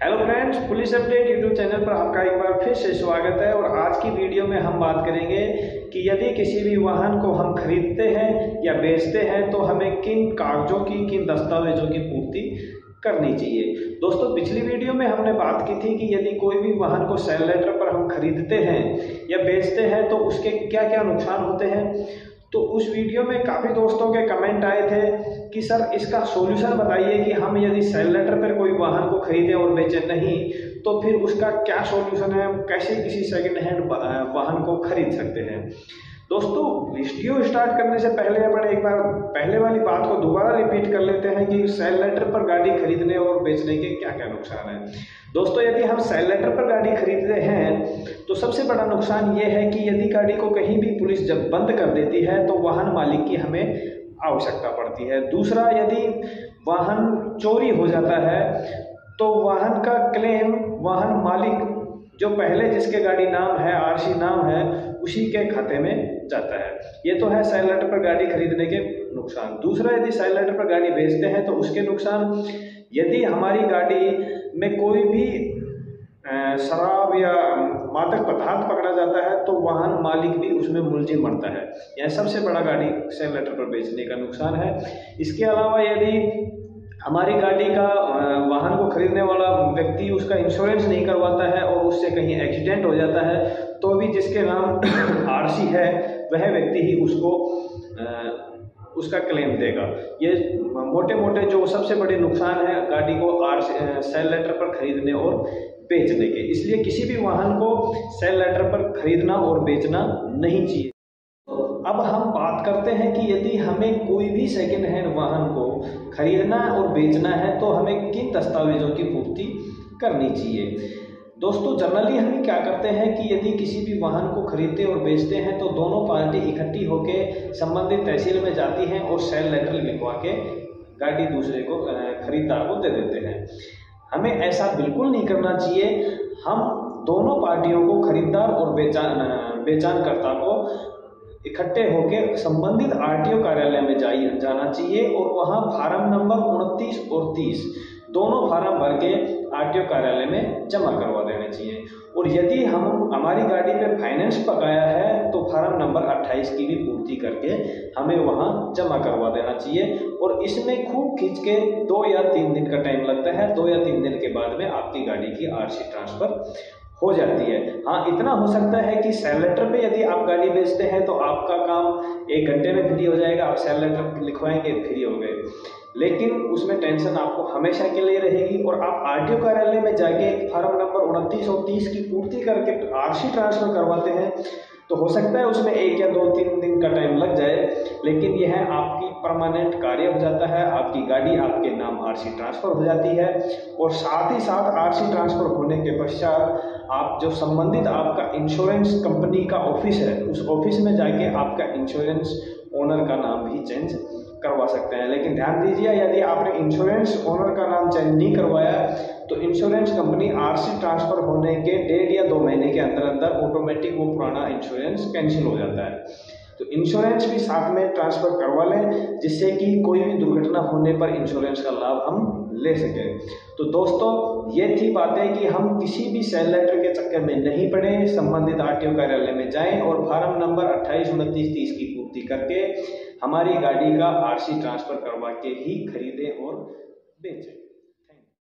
Hello friends, police update YouTube channel पर आपका एक बार फिर से स्वागत है। और आज की वीडियो में हम बात करेंगे कि यदि किसी भी वाहन को हम खरीदते हैं या बेचते हैं तो हमें किन कागजों की, किन दस्तावेजों की पूर्ति करनी चाहिए। दोस्तों, पिछली वीडियो में हमने बात की थी कि यदि कोई भी वाहन को सेल लेटर पर हम खरीदते हैं या बेचते हैं तो उसके क्या क्या नुकसान होते हैं। तो उस वीडियो में काफ़ी दोस्तों के कमेंट आए थे कि सर इसका सॉल्यूशन बताइए कि हम यदि सेल लेटर पर कोई वाहन को खरीदें और बेचें नहीं तो फिर उसका क्या सॉल्यूशन है, हम कैसे किसी सेकंड हैंड वाहन को खरीद सकते हैं। दोस्तों, वीडियो स्टार्ट करने से पहले अपन एक बार पहले वाली बात को दोबारा रिपीट कर लेते हैं कि सेल लेटर पर गाड़ी खरीदने और बेचने के क्या क्या नुकसान है। दोस्तों, यदि हम सेल लेटर पर गाड़ी खरीदते हैं तो सबसे बड़ा नुकसान ये है कि यदि गाड़ी को कहीं भी पुलिस जब बंद कर देती है तो वाहन मालिक की हमें आवश्यकता पड़ती है। दूसरा, यदि वाहन चोरी हो जाता है तो वाहन का क्लेम वाहन मालिक जो पहले जिसके गाड़ी नाम है, आरसी नाम है, उसी के खाते में जाता है। ये तो है सेल लेटर पर गाड़ी खरीदने के नुकसान। दूसरा, यदि सेल लेटर पर गाड़ी बेचते हैं तो उसके नुकसान, यदि हमारी गाड़ी में कोई भी शराब या मादक पदार्थ पकड़ा जाता है तो वाहन मालिक भी उसमें मुलजिम बनता है। यह सबसे बड़ा गाड़ी सेल लेटर पर बेचने का नुकसान है। इसके अलावा यदि हमारी गाड़ी का वाहन को खरीदने वाला व्यक्ति उसका इंश्योरेंस नहीं करवाता है और उससे कहीं एक्सीडेंट हो जाता है तो भी जिसके नाम आरसी है वह व्यक्ति ही उसका क्लेम देगा। ये मोटे मोटे जो सबसे बड़े नुकसान है गाड़ी को सेल लेटर पर खरीदने और बेचने के। इसलिए किसी भी वाहन को सेल लेटर पर खरीदना और बेचना नहीं चाहिए। अब हम बात करते हैं कि यदि हमें कोई भी सेकेंड हैंड वाहन को खरीदना और बेचना है तो हमें किन दस्तावेजों की पूर्ति करनी चाहिए। दोस्तों, जनरली हम क्या करते हैं कि यदि किसी भी वाहन को खरीदते और बेचते हैं तो दोनों पार्टी इकट्ठी होकर संबंधित तहसील में जाती हैं और सेल लेटर लिखवा के गाड़ी दूसरे को, खरीदार को दे देते हैं। हमें ऐसा बिल्कुल नहीं करना चाहिए। हम दोनों पार्टियों को, खरीदार और बेचानकर्ता को, इकट्ठे होकर संबंधित आरटीओ कार्यालय में जाना चाहिए और वहां फार्म नंबर 29 और 30 दोनों फार्म भर के आरटीओ कार्यालय में जमा करवा देने चाहिए। और यदि हमारी गाड़ी पे फाइनेंस पकाया है तो फार्म नंबर 28 की भी पूर्ति करके हमें वहां जमा करवा देना चाहिए। और इसमें खूब खींच के 2 या 3 दिन का टाइम लगता है। 2 या 3 दिन के बाद में आपकी गाड़ी की आरसी ट्रांसफर हो जाती है। हाँ, इतना हो सकता है कि सेल लेटर पे यदि आप गाड़ी बेचते हैं तो आपका काम 1 घंटे में फ्री हो जाएगा। आप सेल लेटर लिखवाएंगे, फ्री हो गए। लेकिन उसमें टेंशन आपको हमेशा के लिए रहेगी। और आप आरटीओ कार्यालय में जाके फार्म नंबर 29 और 30 की पूर्ति करके आरसी ट्रांसफर करवाते हैं तो हो सकता है उसमें 1 या 2-3 दिन का टाइम लग जाए, लेकिन यह आपकी परमानेंट कार्य हो जाता है। आपकी गाड़ी आपके नाम आरसी ट्रांसफर हो जाती है। और साथ ही साथ आरसी ट्रांसफर होने के पश्चात आप जो संबंधित आपका इंश्योरेंस कंपनी का ऑफिस है उस ऑफिस में जाके आपका इंश्योरेंस ओनर का नाम भी चेंज करवा सकते हैं। लेकिन ध्यान दीजिए, यदि आपने इंश्योरेंस ओनर का नाम चेंज नहीं करवाया तो इंश्योरेंस कंपनी आरसी ट्रांसफर होने के 1.5 या 2 महीने के अंदर अंदर ऑटोमेटिक वो पुराना इंश्योरेंस कैंसिल हो जाता है। तो इंश्योरेंस भी साथ में ट्रांसफर करवा लें जिससे कि कोई भी दुर्घटना होने पर इंश्योरेंस का लाभ हम ले सकें। तो दोस्तों, ये थी बातें कि हम किसी भी सेल लेटर के चक्कर में नहीं पड़े। संबंधित आरटीओ कार्यालय में जाएं और फार्म नंबर 28, 29, 30 की पूर्ति करके हमारी गाड़ी का आरसी ट्रांसफर करवा के ही खरीदें और बेचें।